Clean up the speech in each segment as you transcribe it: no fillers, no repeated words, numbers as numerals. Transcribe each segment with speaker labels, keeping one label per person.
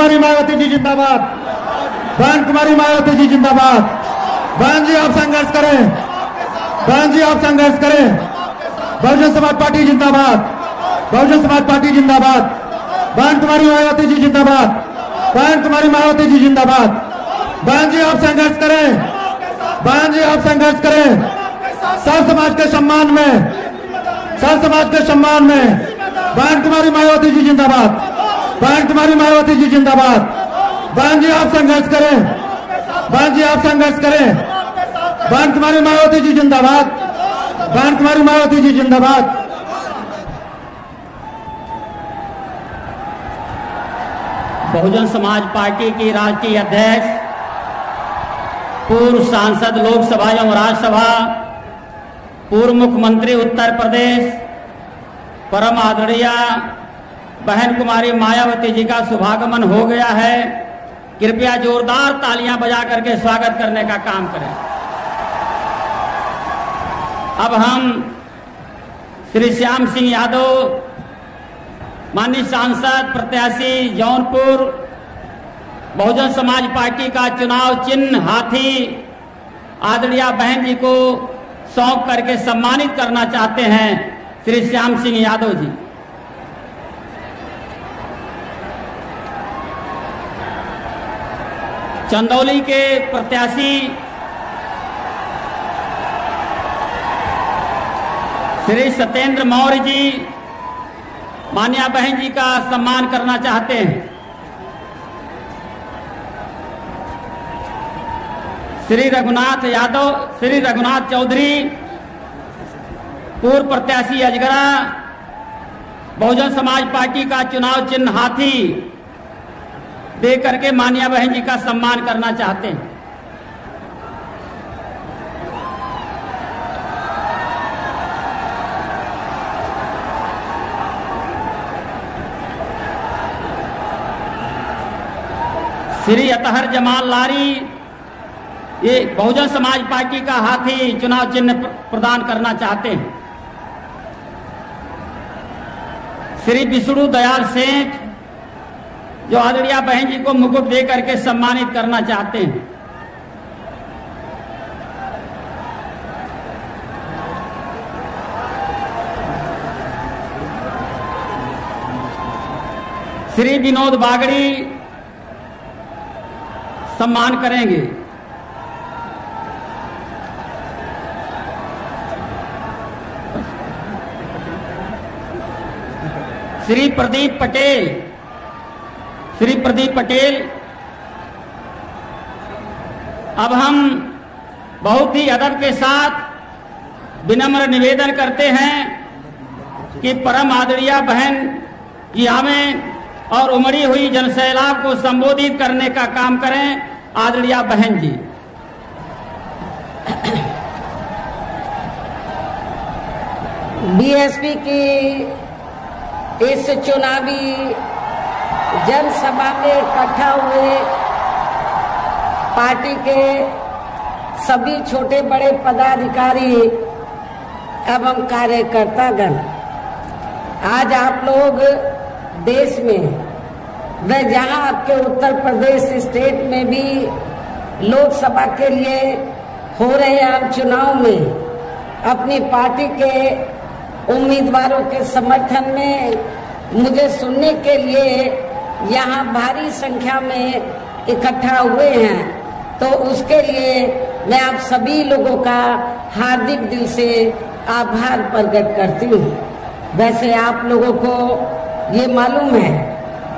Speaker 1: कुमारी मायावती जी जिंदाबाद। बहन कुमारी मायावती जी जिंदाबाद। बहन जी आप संघर्ष करें, बहन जी आप संघर्ष करें। बहुजन समाज पार्टी जिंदाबाद, बहुजन समाज पार्टी जिंदाबाद। बहन कुमारी मायावती जी जिंदाबाद, बहन कुमारी मायावती जी जिंदाबाद। बहन जी आप संघर्ष करें, बहन जी आप संघर्ष करें। सब समाज के सम्मान में, सब समाज के सम्मान में बहन कुमारी मायावती जी जिंदाबाद, बहन कुमारी मायावती जी जिंदाबाद। बहन जी आप संघर्ष करें, बहन जी आप संघर्ष करें। बहन कुमारी मायावती जी जिंदाबाद, बहन कुमारी मायावती जी जिंदाबाद।
Speaker 2: बहुजन समाज पार्टी की राष्ट्रीय अध्यक्ष, पूर्व सांसद लोकसभा एवं राज्यसभा, पूर्व मुख्यमंत्री उत्तर प्रदेश, परम आदरणीय बहन कुमारी मायावती जी का शुभागमन हो गया है। कृपया जोरदार तालियां बजा करके स्वागत करने का काम करें। अब हम श्री श्याम सिंह यादव, माननीय सांसद प्रत्याशी जौनपुर, बहुजन समाज पार्टी का चुनाव चिन्ह हाथी, आदरणीय बहन जी को सौंप करके सम्मानित करना चाहते हैं। श्री श्याम सिंह यादव जी। चंदौली के प्रत्याशी श्री सत्येंद्र मौर्य जी, मान्या बहन जी का सम्मान करना चाहते हैं। श्री रघुनाथ यादव, श्री रघुनाथ चौधरी, पूर्व प्रत्याशी अजगरा, बहुजन समाज पार्टी का चुनाव चिन्ह हाथी दे करके मान्या बहन जी का सम्मान करना चाहते हैं। श्री अतहर जमाल लारी, ये बहुजन समाज पार्टी का हाथी चुनाव चिन्ह प्रदान करना चाहते हैं। श्री विष्णु दयाल सेठ, जो आदरणीय बहन जी को मुकुट दे करके सम्मानित करना चाहते हैं। श्री विनोद बागड़ी सम्मान करेंगे। श्री प्रदीप पटेल, श्री प्रदीप पटेल। अब हम बहुत ही अदब के साथ विनम्र निवेदन करते हैं कि परम आदरणीय बहन जी हमें और उमड़ी हुई जनसैलाब को संबोधित करने का काम करें। आदरणीय बहन जी।
Speaker 3: बीएसपी की इस चुनावी जनसभा में इकट्ठा हुए पार्टी के सभी छोटे बड़े पदाधिकारी एवं कार्यकर्तागण, आज आप लोग देश में व जहां आपके उत्तर प्रदेश स्टेट में भी लोकसभा के लिए हो रहे आम चुनाव में अपनी पार्टी के उम्मीदवारों के समर्थन में मुझे सुनने के लिए यहाँ भारी संख्या में इकट्ठा हुए हैं, तो उसके लिए मैं आप सभी लोगों का हार्दिक दिल से आभार प्रकट करती हूँ। वैसे आप लोगों को ये मालूम है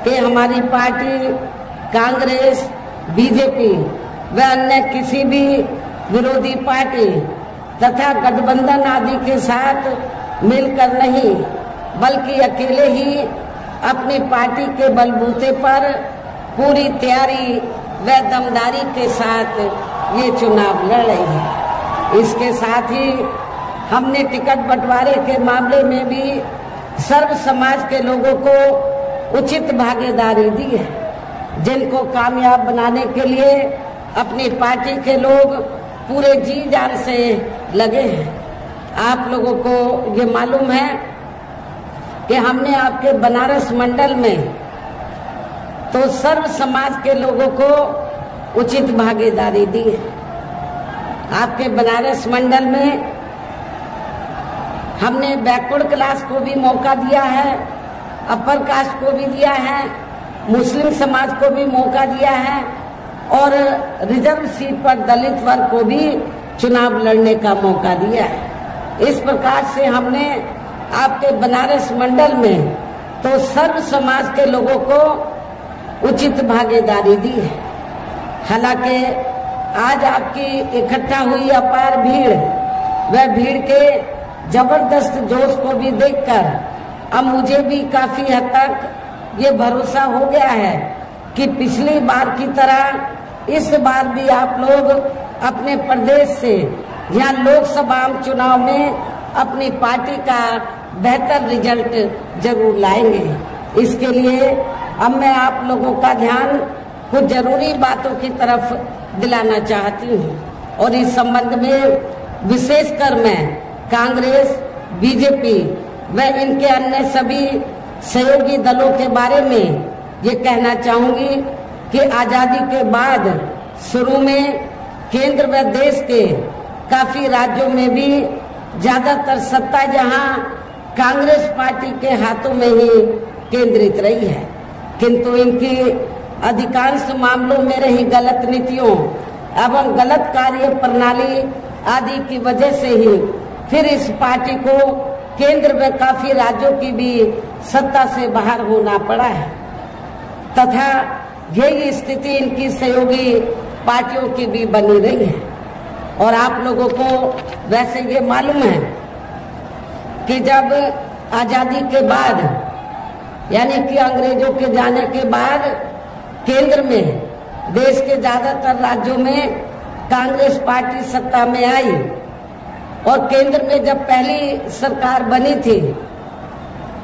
Speaker 3: कि हमारी पार्टी कांग्रेस, बीजेपी व अन्य किसी भी विरोधी पार्टी तथा गठबंधन आदि के साथ मिलकर नहीं, बल्कि अकेले ही अपनी पार्टी के बलबूते पर पूरी तैयारी व दमदारी के साथ ये चुनाव लड़ रही है। इसके साथ ही हमने टिकट बंटवारे के मामले में भी सर्व समाज के लोगों को उचित भागीदारी दी है, जिनको कामयाब बनाने के लिए अपनी पार्टी के लोग पूरे जी जान से लगे हैं। आप लोगों को ये मालूम है कि हमने आपके बनारस मंडल में तो सर्व समाज के लोगों को उचित भागीदारी दी है। आपके बनारस मंडल में हमने बैकवर्ड क्लास को भी मौका दिया है, अपर कास्ट को भी दिया है, मुस्लिम समाज को भी मौका दिया है और रिजर्व सीट पर दलित वर्ग को भी चुनाव लड़ने का मौका दिया है। इस प्रकार से हमने आपके बनारस मंडल में तो सर्व समाज के लोगों को उचित भागीदारी दी है। हालांकि आज आपकी इकट्ठा हुई अपार भीड़, वह भीड़ के जबरदस्त जोश को भी देखकर अब मुझे भी काफी हद तक ये भरोसा हो गया है कि पिछली बार की तरह इस बार भी आप लोग अपने प्रदेश से यहाँ लोकसभा चुनाव में अपनी पार्टी का बेहतर रिजल्ट जरूर लाएंगे। इसके लिए अब मैं आप लोगों का ध्यान कुछ जरूरी बातों की तरफ दिलाना चाहती हूँ और इस संबंध में विशेषकर मैं कांग्रेस, बीजेपी व इनके अन्य सभी सहयोगी दलों के बारे में ये कहना चाहूंगी कि आजादी के बाद शुरू में केंद्र व देश के काफी राज्यों में भी ज्यादातर सत्ता जहां कांग्रेस पार्टी के हाथों में ही केंद्रित रही है, किंतु इनकी अधिकांश मामलों में रही गलत नीतियों एवं गलत कार्य प्रणाली आदि की वजह से ही फिर इस पार्टी को केंद्र में काफी राज्यों की भी सत्ता से बाहर होना पड़ा है तथा यही स्थिति इनकी सहयोगी पार्टियों की भी बनी रही है। और आप लोगों को वैसे ये मालूम है कि जब आजादी के बाद यानी कि अंग्रेजों के जाने के बाद केंद्र में देश के ज्यादातर राज्यों में कांग्रेस पार्टी सत्ता में आई और केंद्र में जब पहली सरकार बनी थी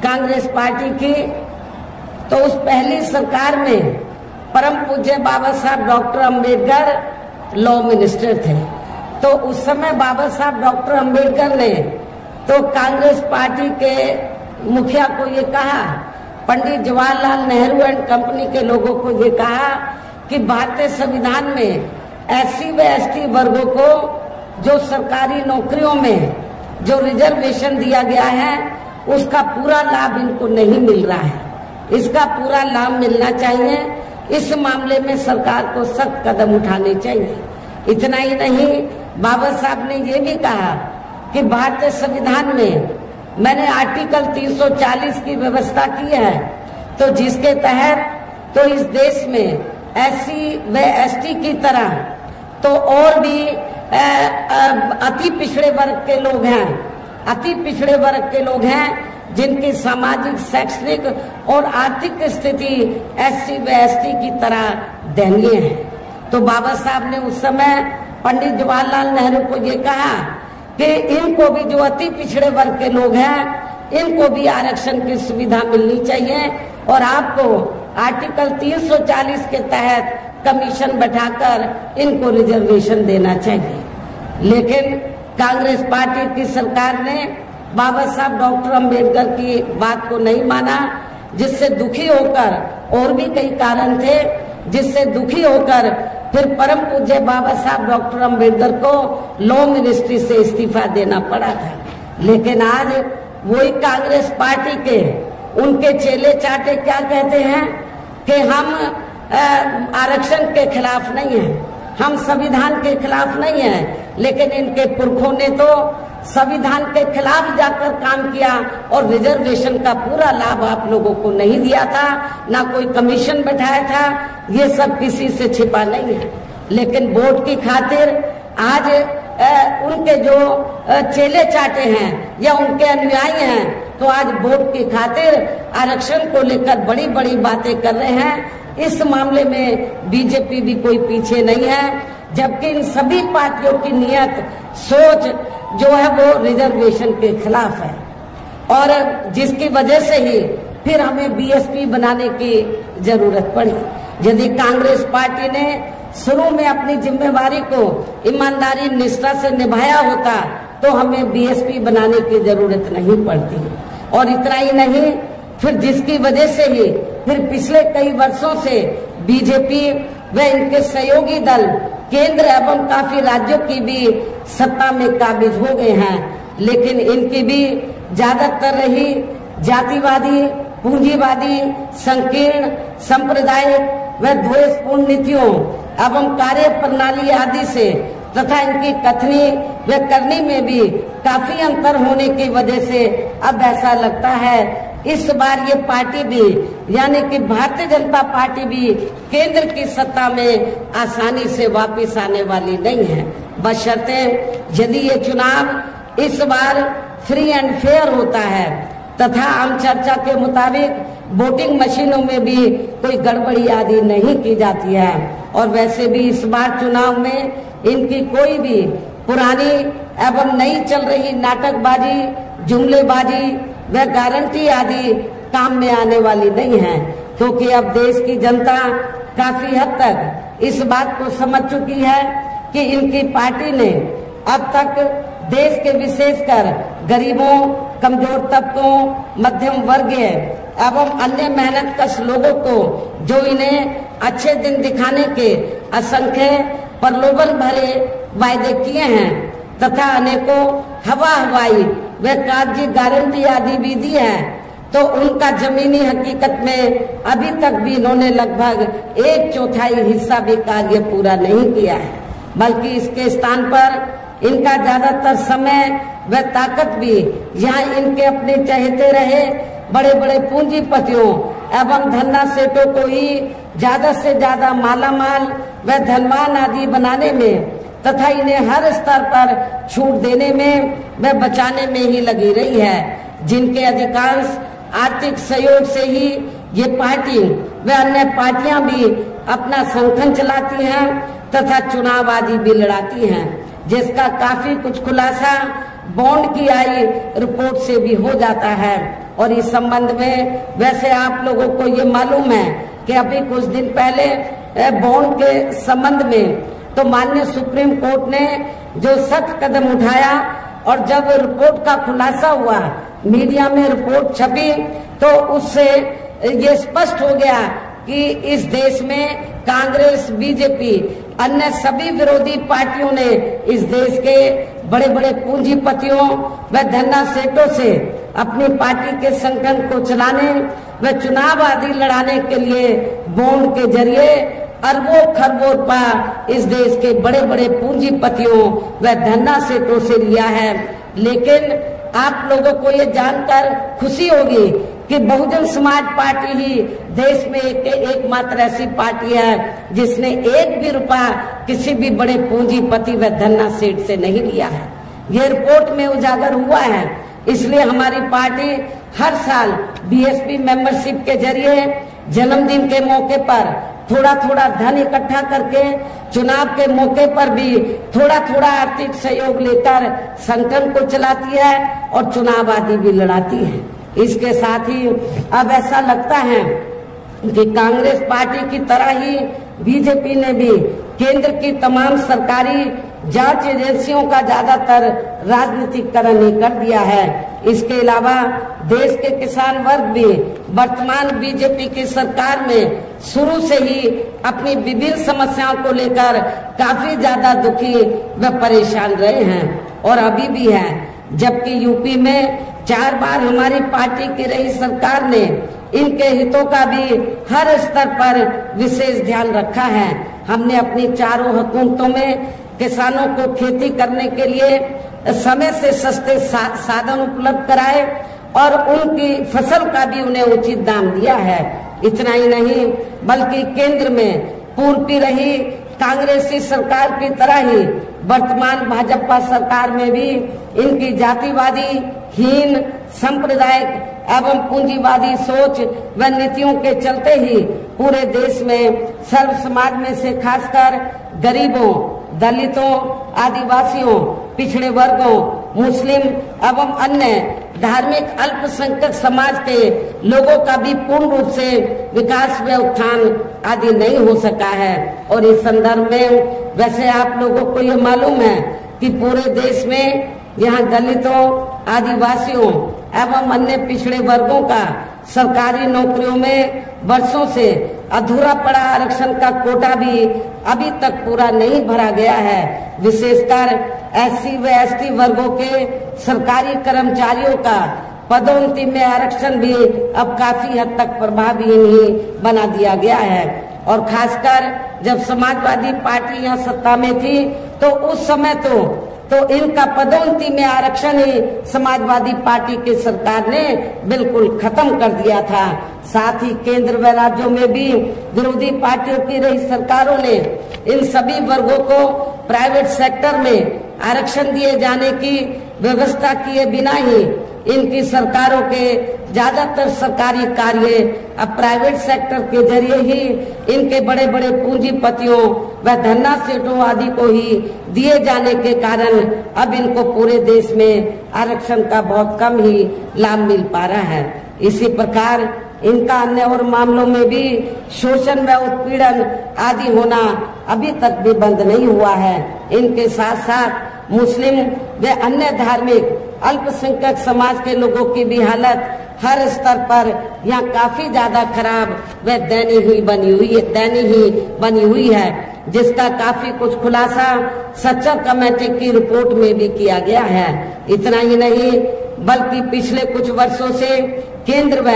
Speaker 3: कांग्रेस पार्टी की, तो उस पहली सरकार में परम पूज्य बाबा साहब डॉक्टर अंबेडकर लॉ मिनिस्टर थे। तो उस समय बाबा साहब डॉक्टर अंबेडकर ने तो कांग्रेस पार्टी के मुखिया को ये कहा, पंडित जवाहरलाल नेहरू एंड कंपनी के लोगों को ये कहा कि भारतीय संविधान में एससी व एसटी वर्गों को जो सरकारी नौकरियों में जो रिजर्वेशन दिया गया है उसका पूरा लाभ इनको नहीं मिल रहा है, इसका पूरा लाभ मिलना चाहिए। इस मामले में सरकार को सख्त कदम उठाने चाहिए। इतना ही नहीं, बाबा साहब ने ये भी कहा कि भारतीय संविधान में मैंने आर्टिकल 340 की व्यवस्था की है, तो जिसके तहत तो इस देश में एससी व एसटी की तरह तो और भी अति पिछड़े वर्ग के लोग हैं, अति पिछड़े वर्ग के लोग हैं जिनकी सामाजिक, शैक्षणिक और आर्थिक स्थिति एससी व एसटी की तरह दयनीय है। तो बाबा साहब ने उस समय पंडित जवाहरलाल नेहरू को ये कहा कि इनको भी, जो अति पिछड़े वर्ग के लोग हैं, इनको भी आरक्षण की सुविधा मिलनी चाहिए और आपको आर्टिकल 340 के तहत कमीशन बैठाकर इनको रिजर्वेशन देना चाहिए। लेकिन कांग्रेस पार्टी की सरकार ने बाबा साहब डॉक्टर अंबेडकर की बात को नहीं माना, जिससे दुखी होकर, और भी कई कारण थे जिससे दुखी होकर फिर परम पूज्य बाबा साहब डॉक्टर अंबेडकर को लॉ मिनिस्ट्री से इस्तीफा देना पड़ा था। लेकिन आज वही कांग्रेस पार्टी के उनके चेले चाटे क्या कहते हैं कि हम आरक्षण के खिलाफ नहीं हैं, हम संविधान के खिलाफ नहीं हैं, लेकिन इनके पुरखों ने तो संविधान के खिलाफ जाकर काम किया और रिजर्वेशन का पूरा लाभ आप लोगों को नहीं दिया था, ना कोई कमीशन बैठाया था। ये सब किसी से छिपा नहीं है। लेकिन वोट की खातिर आज उनके जो चेले चाटे हैं या उनके अनुयायी हैं, तो आज वोट की खातिर आरक्षण को लेकर बड़ी बड़ी बातें कर रहे हैं। इस मामले में बीजेपी भी कोई पीछे नहीं है, जबकि इन सभी पार्टियों की नियत, सोच जो है वो रिजर्वेशन के खिलाफ है और जिसकी वजह से ही फिर हमें बीएसपी बनाने की जरूरत पड़ी। यदि कांग्रेस पार्टी ने शुरू में अपनी जिम्मेवारी को ईमानदारी, निष्ठा से निभाया होता तो हमें बीएसपी बनाने की जरूरत नहीं पड़ती। और इतना ही नहीं, फिर जिसकी वजह से ही फिर पिछले कई वर्षों से बीजेपी व इनके सहयोगी दल केंद्र एवं काफी राज्यों की भी सत्ता में काबिज हो गए हैं। लेकिन इनकी भी ज्यादातर रही जातिवादी, पूंजीवादी, संकीर्ण, सांप्रदायिक व द्वेषपूर्ण नीतियों एवं कार्य प्रणाली आदि से तथा इनकी कथनी व करनी में भी काफी अंतर होने की वजह से अब ऐसा लगता है इस बार ये पार्टी भी यानी कि भारतीय जनता पार्टी भी केंद्र की सत्ता में आसानी से वापस आने वाली नहीं है, बशर्ते यदि ये चुनाव इस बार फ्री एंड फेयर होता है तथा आम चर्चा के मुताबिक वोटिंग मशीनों में भी कोई गड़बड़ी आदि नहीं की जाती है। और वैसे भी इस बार चुनाव में इनकी कोई भी पुरानी एवं नई चल रही नाटकबाजी, जुमलेबाजी व गारंटी आदि काम में आने वाली नहीं है, क्योंकि अब देश की जनता काफी हद तक इस बात को समझ चुकी है कि इनकी पार्टी ने अब तक देश के विशेषकर गरीबों, कमजोर तबकों, मध्यम वर्गीय एवं अन्य मेहनतकश लोगों को जो इन्हें अच्छे दिन दिखाने के असंख्य प्रलोभन भरे वायदे किए हैं तथा अनेकों हवाई व कागजी गारंटी आदि भी दी है, तो उनका जमीनी हकीकत में अभी तक भी इन्होंने लगभग 1/4 हिस्सा भी कार्य पूरा नहीं किया है, बल्कि इसके स्थान पर इनका ज्यादातर समय व ताकत भी यहाँ इनके अपने चहेते रहे बड़े बड़े पूंजीपतियों एवं धन्ना सेठों को ही ज्यादा से ज्यादा मालामाल व धनवान आदि बनाने में तथा इन्हें हर स्तर पर छूट देने में व बचाने में ही लगी रही है, जिनके अधिकांश आर्थिक सहयोग से ही ये पार्टी व अन्य पार्टियां भी अपना संगठन चलाती हैं तथा चुनाव आदि भी लड़ाती हैं, जिसका काफी कुछ खुलासा बॉन्ड की आई रिपोर्ट से भी हो जाता है। और इस संबंध में वैसे आप लोगों को ये मालूम है कि अभी कुछ दिन पहले बॉन्ड के संबंध में तो माननीय सुप्रीम कोर्ट ने जो सख्त कदम उठाया और जब रिपोर्ट का खुलासा हुआ, मीडिया में रिपोर्ट छपी, तो उससे ये स्पष्ट हो गया कि इस देश में कांग्रेस, बीजेपी, अन्य सभी विरोधी पार्टियों ने इस देश के बड़े बड़े पूंजीपतियों व धन्ना सेठों से अपनी पार्टी के संगठन को चलाने व चुनाव आदि लड़ाने के लिए बॉन्ड के जरिए अरबों खरबों रुपया इस देश के बड़े बड़े पूंजीपतियों व धन्ना सेठों से लिया है। लेकिन आप लोगों को ये जानकर खुशी होगी कि बहुजन समाज पार्टी ही देश में एकमात्र ऐसी पार्टी है जिसने एक भी रुपया किसी भी बड़े पूंजीपति व धन्ना सेठ से नहीं लिया है। ये रिपोर्ट में उजागर हुआ है, इसलिए हमारी पार्टी हर साल बीएसपी मेंबरशिप के जरिए जन्मदिन के मौके पर थोड़ा थोड़ा धन इकट्ठा करके चुनाव के मौके पर भी थोड़ा थोड़ा आर्थिक सहयोग लेकर संगठन को चलाती है और चुनाव आदि भी लड़ाती है। इसके साथ ही अब ऐसा लगता है कि कांग्रेस पार्टी की तरह ही बीजेपी ने भी केंद्र की तमाम सरकारी जांच एजेंसियों का ज्यादातर राजनीतिकरण ही कर दिया है। इसके अलावा देश के किसान वर्ग भी वर्तमान बीजेपी की सरकार में शुरू से ही अपनी विभिन्न समस्याओं को लेकर काफी ज्यादा दुखी व परेशान रहे हैं और अभी भी है। जबकि यूपी में 4 बार हमारी पार्टी की रही सरकार ने इनके हितों का भी हर स्तर पर विशेष ध्यान रखा है। हमने अपनी चारों हुकूमतों में किसानों को खेती करने के लिए समय से सस्ते साधन उपलब्ध कराए और उनकी फसल का भी उन्हें उचित दाम दिया है। इतना ही नहीं बल्कि केंद्र में पूर्व की रही कांग्रेसी सरकार की तरह ही वर्तमान भाजपा सरकार में भी इनकी जातिवादी, हीन, सांप्रदायिक एवं पूंजीवादी सोच व नीतियों के चलते ही पूरे देश में सर्व समाज में से खासकर गरीबों, दलितों, आदिवासियों, पिछड़े वर्गों, मुस्लिम एवं अन्य धार्मिक अल्पसंख्यक समाज के लोगों का भी पूर्ण रूप से विकास व उत्थान आदि नहीं हो सका है। और इस संदर्भ में वैसे आप लोगों को ये मालूम है कि पूरे देश में यहाँ दलितों, आदिवासियों एवं अन्य पिछड़े वर्गों का सरकारी नौकरियों में वर्षों से अधूरा पड़ा आरक्षण का कोटा भी अभी तक पूरा नहीं भरा गया है। विशेषकर SC व ST वर्गों के सरकारी कर्मचारियों का पदोन्नति में आरक्षण भी अब काफी हद तक प्रभावहीन ही बना दिया गया है। और खासकर जब समाजवादी पार्टी यहाँ सत्ता में थी तो उस समय तो इनका पदोन्नति में आरक्षण ही समाजवादी पार्टी की सरकार ने बिल्कुल खत्म कर दिया था। साथ ही केंद्र व राज्यों में भी विरोधी पार्टियों की रही सरकारों ने इन सभी वर्गों को प्राइवेट सेक्टर में आरक्षण दिए जाने की व्यवस्था किए बिना ही इनकी सरकारों के ज्यादातर सरकारी कार्य अब प्राइवेट सेक्टर के जरिए ही इनके बड़े बड़े पूंजीपतियों व धन्ना सेठों आदि को ही दिए जाने के कारण अब इनको पूरे देश में आरक्षण का बहुत कम ही लाभ मिल पा रहा है। इसी प्रकार इनका अन्य और मामलों में भी शोषण व उत्पीड़न आदि होना अभी तक भी बंद नहीं हुआ है। इनके साथ साथ मुस्लिम व अन्य धार्मिक अल्पसंख्यक समाज के लोगों की भी हालत हर स्तर पर यहाँ काफी ज्यादा खराब व दयनीय बनी हुई है, जिसका काफी कुछ खुलासा सच्चर कमेटी की रिपोर्ट में भी किया गया है। इतना ही नहीं बल्कि पिछले कुछ वर्षों से केंद्र व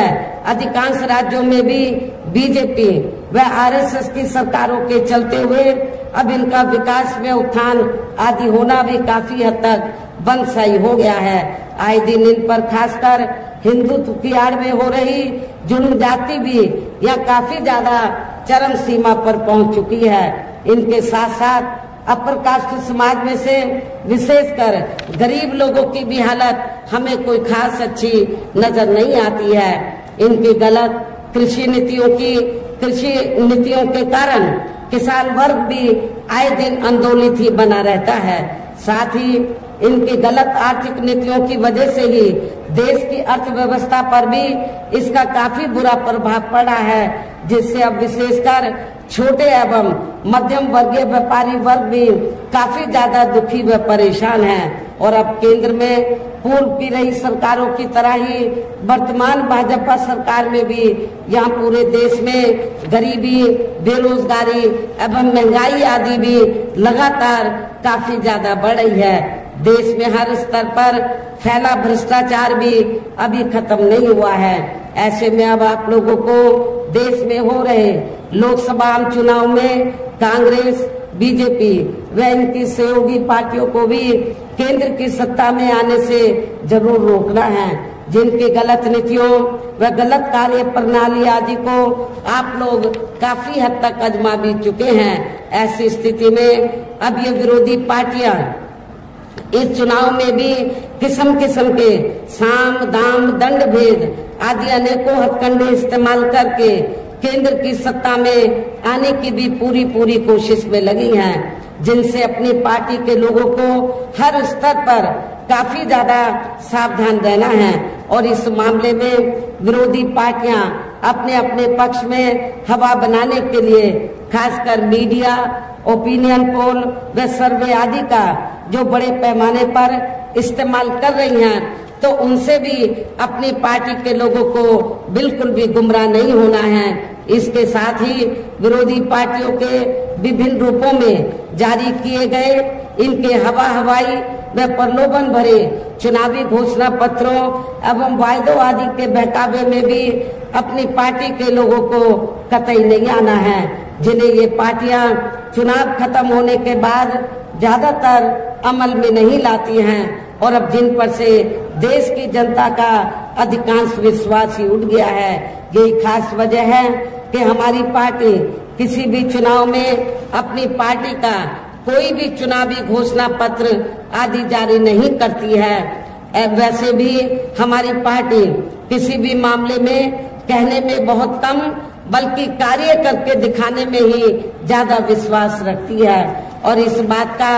Speaker 3: अधिकांश राज्यों में भी बीजेपी व RSS की सरकारों के चलते हुए अब इनका विकास में उत्थान आदि होना भी काफी हद तक बंद सा हो गया है। आए दिन इन पर खासकर हिंदुत्व की आड़ में हो रही जुल्म जाति भी यह काफी ज्यादा चरम सीमा पर पहुंच चुकी है। इनके साथ साथ अपर कास्ट समाज में से विशेषकर गरीब लोगों की भी हालत हमें कोई खास अच्छी नजर नहीं आती है। इनकी गलत कृषि नीतियों के कारण किसान वर्ग भी आए दिन आंदोलित ही बना रहता है। साथ ही इनकी गलत आर्थिक नीतियों की वजह से ही देश की अर्थव्यवस्था पर भी इसका काफी बुरा प्रभाव पड़ा है, जिससे अब विशेषकर छोटे एवं मध्यम वर्गीय व्यापारी वर्ग भी काफी ज्यादा दुखी व परेशान हैं। और अब केंद्र में पूर्व की रही सरकारों की तरह ही वर्तमान भाजपा सरकार में भी यहाँ पूरे देश में गरीबी, बेरोजगारी एवं महंगाई आदि भी लगातार काफी ज्यादा बढ़ रही है। देश में हर स्तर पर फैला भ्रष्टाचार भी अभी खत्म नहीं हुआ है। ऐसे में अब आप लोगों को देश में हो रहे लोकसभा आम चुनाव में कांग्रेस, बीजेपी व इनकी सहयोगी पार्टियों को भी केंद्र की सत्ता में आने से जरूर रोकना है। जिनकी गलत नीतियों व गलत कार्य प्रणाली आदि को आप लोग काफी हद तक आजमा भी चुके हैं। ऐसी स्थिति में अब ये विरोधी पार्टियां इस चुनाव में भी किस्म किस्म के साम दाम दंड भेद आदि अनेकों हथकंडे इस्तेमाल करके केंद्र की सत्ता में आने की भी पूरी कोशिश में लगी हैं, जिनसे अपनी पार्टी के लोगों को हर स्तर पर काफी ज्यादा सावधान रहना है। और इस मामले में विरोधी पार्टियां अपने अपने पक्ष में हवा बनाने के लिए खासकर मीडिया, ओपिनियन पोल व सर्वे आदि का जो बड़े पैमाने पर इस्तेमाल कर रही हैं, तो उनसे भी अपनी पार्टी के लोगों को बिल्कुल भी गुमराह नहीं होना है। इसके साथ ही विरोधी पार्टियों के विभिन्न रूपों में जारी किए गए इनके हवाई व प्रलोभन भरे चुनावी घोषणा पत्रों एवं वायदों आदि के बहकावे में भी अपनी पार्टी के लोगों को कतई नहीं आना है, जिन्हें ये पार्टियां चुनाव खत्म होने के बाद ज्यादातर अमल में नहीं लाती हैं और अब जिन पर से देश की जनता का अधिकांश विश्वास ही उठ गया है। यही खास वजह है कि हमारी पार्टी किसी भी चुनाव में अपनी पार्टी का कोई भी चुनावी घोषणा पत्र आदि जारी नहीं करती है। वैसे भी हमारी पार्टी किसी भी मामले में कहने में बहुत कम बल्कि कार्य करके दिखाने में ही ज्यादा विश्वास रखती है। और इस बात का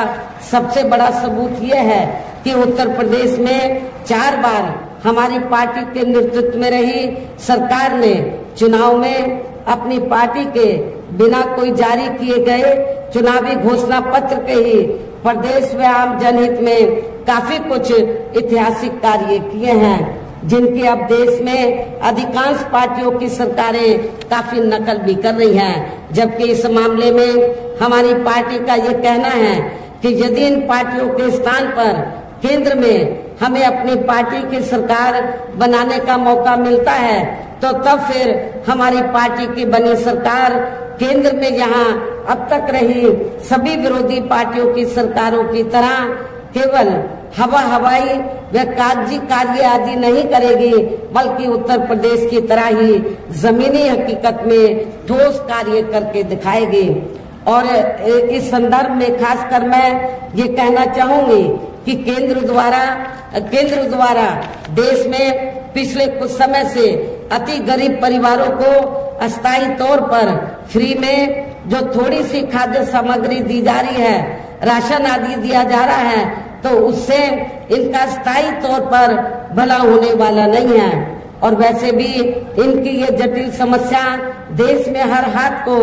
Speaker 3: सबसे बड़ा सबूत यह है कि उत्तर प्रदेश में 4 बार हमारी पार्टी के नेतृत्व में रही सरकार ने चुनाव में अपनी पार्टी के बिना कोई जारी किए गए चुनावी घोषणा पत्र के ही प्रदेश व आम जनहित में काफी कुछ ऐतिहासिक कार्य किए हैं। जिनकी अब देश में अधिकांश पार्टियों की सरकारें काफी नकल भी कर रही हैं। जबकि इस मामले में हमारी पार्टी का ये कहना है कि यदि इन पार्टियों के स्थान पर केंद्र में हमें अपनी पार्टी की सरकार बनाने का मौका मिलता है तो तब फिर हमारी पार्टी की बनी सरकार केंद्र में यहाँ अब तक रही सभी विरोधी पार्टियों की सरकारों की तरह केवल हवाई व कागजी कार्य आदि नहीं करेगी, बल्कि उत्तर प्रदेश की तरह ही जमीनी हकीकत में ठोस कार्य करके दिखाएगी। और इस संदर्भ में खासकर मैं ये कहना चाहूंगी कि केंद्र द्वारा देश में पिछले कुछ समय से अति गरीब परिवारों को अस्थायी तौर पर फ्री में जो थोड़ी सी खाद्य सामग्री दी जा रही है, राशन आदि दिया जा रहा है, तो उससे इनका स्थायी तौर पर भला होने वाला नहीं है। और वैसे भी इनकी ये जटिल समस्या देश में हर हाथ को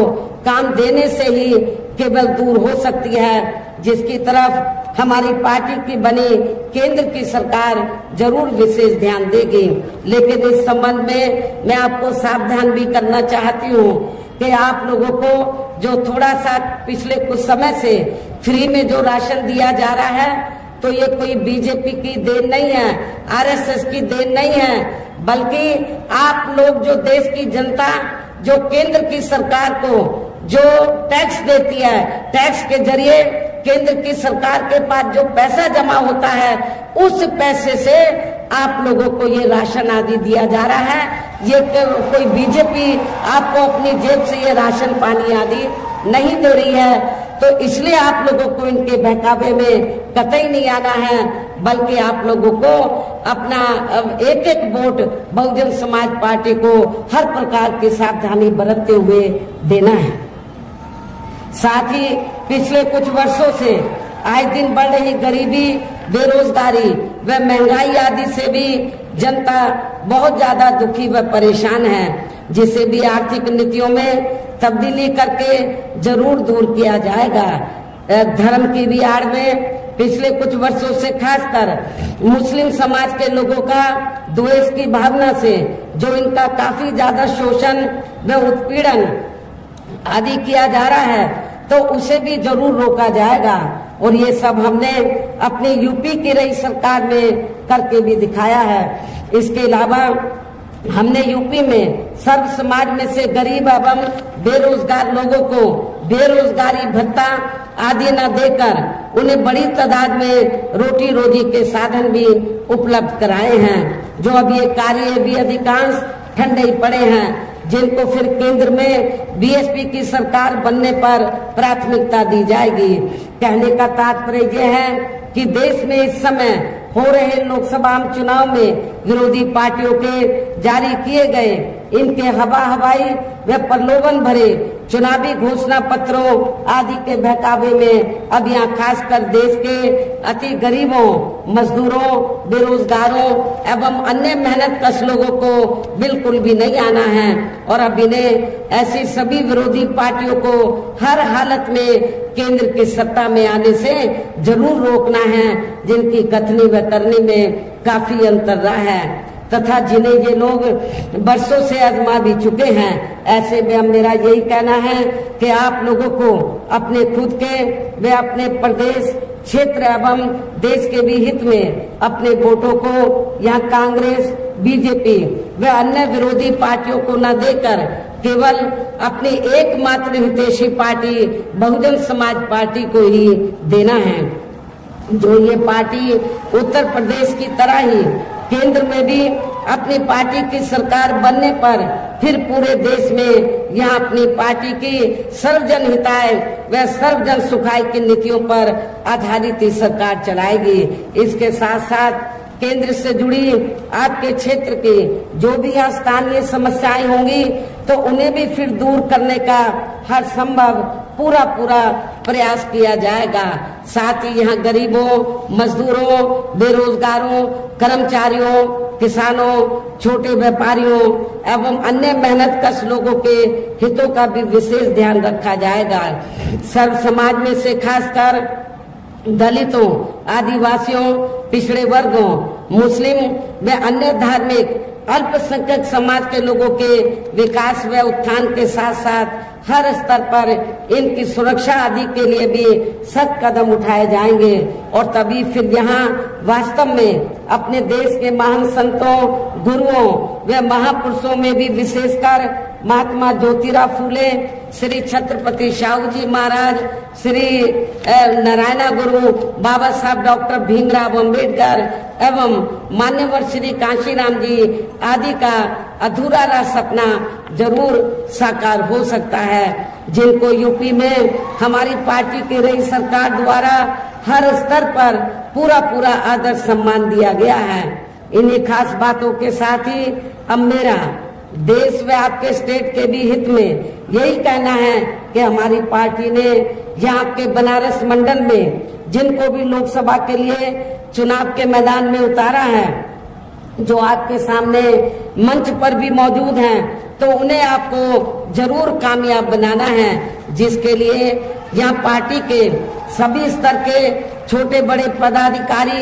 Speaker 3: काम देने से ही केवल दूर हो सकती है, जिसकी तरफ हमारी पार्टी की बनी केंद्र की सरकार जरूर विशेष ध्यान देगी। लेकिन इस संबंध में मैं आपको सावधान भी करना चाहती हूँ कि आप लोगों को जो थोड़ा सा पिछले कुछ समय से फ्री में जो राशन दिया जा रहा है, तो ये कोई बीजेपी की देन नहीं है, आरएसएस की देन नहीं है, बल्कि आप लोग जो देश की जनता जो केंद्र की सरकार को जो टैक्स देती है, टैक्स के जरिए केंद्र की सरकार के पास जो पैसा जमा होता है, उस पैसे से आप लोगों को ये राशन आदि दिया जा रहा है। ये कोई बीजेपी आपको अपनी जेब से ये राशन पानी आदि नहीं दे रही है। तो इसलिए आप लोगों को इनके बहकावे में कतई नहीं आना है, बल्कि आप लोगों को अपना एक एक वोट बहुजन समाज पार्टी को हर प्रकार की सावधानी बरतते हुए देना है। साथ ही पिछले कुछ वर्षों से आए दिन बढ़ रही गरीबी, बेरोजगारी व महंगाई आदि से भी जनता बहुत ज्यादा दुखी व परेशान है, जिसे भी आर्थिक नीतियों में तब्दीली करके जरूर दूर किया जाएगा। धर्म की भी आड़ में पिछले कुछ वर्षों से खासकर मुस्लिम समाज के लोगों का द्वेष की भावना से जो इनका काफी ज्यादा शोषण व उत्पीड़न आदि किया जा रहा है, तो उसे भी जरूर रोका जाएगा। और ये सब हमने अपनी यूपी की रही सरकार में करके भी दिखाया है। इसके अलावा हमने यूपी में सर्व समाज में से गरीब एवं बेरोजगार लोगों को बेरोजगारी भत्ता आदि न देकर उन्हें बड़ी तादाद में रोटी रोजी के साधन भी उपलब्ध कराए हैं। जो अब ये कार्य भी अधिकांश ठंडे ही पड़े हैं, जिनको फिर केंद्र में बीएसपी की सरकार बनने पर प्राथमिकता दी जाएगी। कहने का तात्पर्य यह है कि देश में इस समय हो रहे लोकसभा चुनाव में विरोधी पार्टियों के जारी किए गए इनके हवाई व प्रलोभन भरे चुनावी घोषणा पत्रों आदि के बहकावे में अब यहाँ खासकर देश के अति गरीबों, मजदूरों, बेरोजगारों एवं अन्य मेहनतकश लोगों को बिल्कुल भी नहीं आना है। और अब इन्हें ऐसी सभी विरोधी पार्टियों को हर हालत में केंद्र की सत्ता में आने से जरूर रोकना है, जिनकी कथनी व करनी में काफी अंतर रहा है तथा जिन्हें ये लोग बरसों से आजमा भी चुके हैं। ऐसे में मेरा यही कहना है कि आप लोगों को अपने खुद के व अपने प्रदेश क्षेत्र एवं देश के भी हित में अपने वोटों को यहाँ कांग्रेस, बीजेपी व अन्य विरोधी पार्टियों को न देकर केवल अपनी एकमात्र हितैषी पार्टी बहुजन समाज पार्टी को ही देना है। जो ये पार्टी उत्तर प्रदेश की तरह ही केंद्र में भी अपनी पार्टी की सरकार बनने पर फिर पूरे देश में यहाँ अपनी पार्टी की सर्वजन हिताय व सर्वजन सुखाय की नीतियों पर आधारित ही सरकार चलाएगी। इसके साथ साथ केंद्र से जुड़ी आपके क्षेत्र की जो भी यहाँ स्थानीय समस्याएं होंगी, तो उन्हें भी फिर दूर करने का हर संभव पूरा प्रयास किया जाएगा। साथ ही यहाँ गरीबों, मजदूरों, बेरोजगारों, कर्मचारियों, किसानों, छोटे व्यापारियों एवं अन्य मेहनतकश लोगों के हितों का भी विशेष ध्यान रखा जाएगा। सर्व समाज में से खासकर दलितों, आदिवासियों, पिछड़े वर्गों, मुस्लिम व अन्य धार्मिक अल्पसंख्यक समाज के लोगों के विकास व उत्थान के साथ साथ हर स्तर पर इनकी सुरक्षा आदि के लिए भी सख्त कदम उठाए जाएंगे। और तभी फिर यहाँ वास्तव में अपने देश के महान संतों, गुरुओं व महापुरुषों में भी विशेषकर महात्मा ज्योतिराव फूले, श्री छत्रपति शाहू जी महाराज, श्री नारायण गुरु, बाबा साहब डॉक्टर भीमराव अंबेडकर एवं मान्यवर श्री कांशीराम जी आदि का अधूरा रहा सपना जरूर साकार हो सकता है, जिनको यूपी में हमारी पार्टी की रही सरकार द्वारा हर स्तर पर पूरा पूरा आदर सम्मान दिया गया है। इन्हीं खास बातों के साथ ही अब मेरा देश व आपके स्टेट के भी हित में यही कहना है कि हमारी पार्टी ने यहाँ के बनारस मंडल में जिनको भी लोकसभा के लिए चुनाव के मैदान में उतारा है, जो आपके सामने मंच पर भी मौजूद हैं, तो उन्हें आपको जरूर कामयाब बनाना है, जिसके लिए यहाँ पार्टी के सभी स्तर के छोटे बड़े पदाधिकारी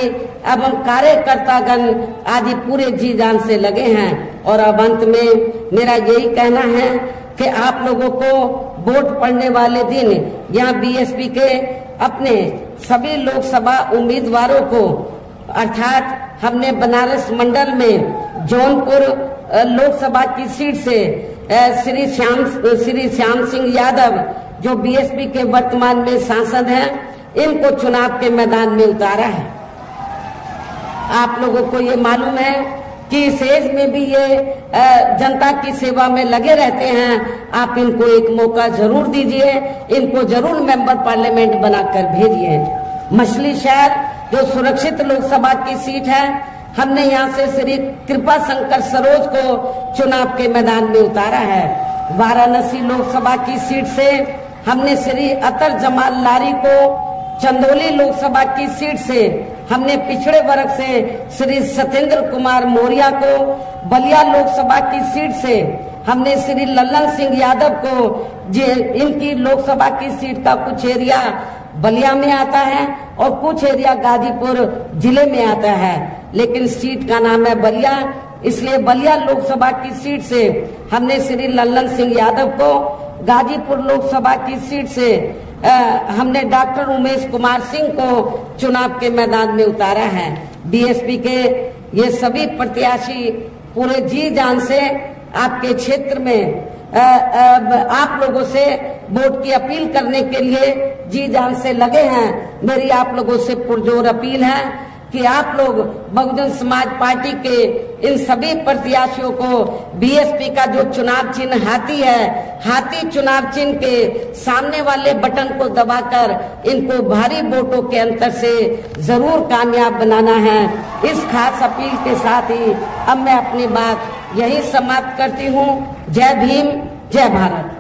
Speaker 3: एवं कार्यकर्तागण आदि पूरे जी जान से लगे हैं। और अब अंत में मेरा यही कहना है कि आप लोगों को वोट पड़ने वाले दिन यहाँ बीएसपी के अपने सभी लोकसभा उम्मीदवारों को, अर्थात हमने बनारस मंडल में जौनपुर लोकसभा की सीट से श्री श्याम सिंह यादव जो बीएसपी के वर्तमान में सांसद हैं, इनको चुनाव के मैदान में उतारा है। आप लोगों को ये मालूम है कि इस एज में भी ये जनता की सेवा में लगे रहते हैं। आप इनको एक मौका जरूर दीजिए, इनको जरूर मेंबर पार्लियामेंट बनाकर भेजिए। मछली शहर जो सुरक्षित लोकसभा की सीट है, हमने यहाँ से श्री कृपा शंकर सरोज को चुनाव के मैदान में उतारा है। वाराणसी लोकसभा की सीट से हमने श्री अतर जमाल लारी को, चंदौली लोकसभा की सीट से हमने पिछड़े वर्ग से श्री सत्येंद्र कुमार मौर्य को, बलिया लोकसभा की सीट से हमने श्री लल्लन सिंह यादव को, इनकी लोकसभा की सीट का कुछ एरिया बलिया में आता है और कुछ एरिया गाजीपुर जिले में आता है, लेकिन सीट का नाम है बलिया, इसलिए बलिया लोकसभा की सीट से हमने श्री लल्लन सिंह यादव को, गाजीपुर लोकसभा की सीट से हमने डॉक्टर उमेश कुमार सिंह को चुनाव के मैदान में उतारा है। बीएसपी के ये सभी प्रत्याशी पूरे जी जान से आपके क्षेत्र में आप लोगों से वोट की अपील करने के लिए जी जान से लगे हैं। मेरी आप लोगों से पुरजोर अपील है कि आप लोग बहुजन समाज पार्टी के इन सभी प्रत्याशियों को बीएसपी का जो चुनाव चिन्ह हाथी है, हाथी चुनाव चिन्ह के सामने वाले बटन को दबाकर इनको भारी वोटों के अंतर से जरूर कामयाब बनाना है। इस खास अपील के साथ ही अब मैं अपनी बात यही समाप्त करती हूँ। जय भीम, जय भारत।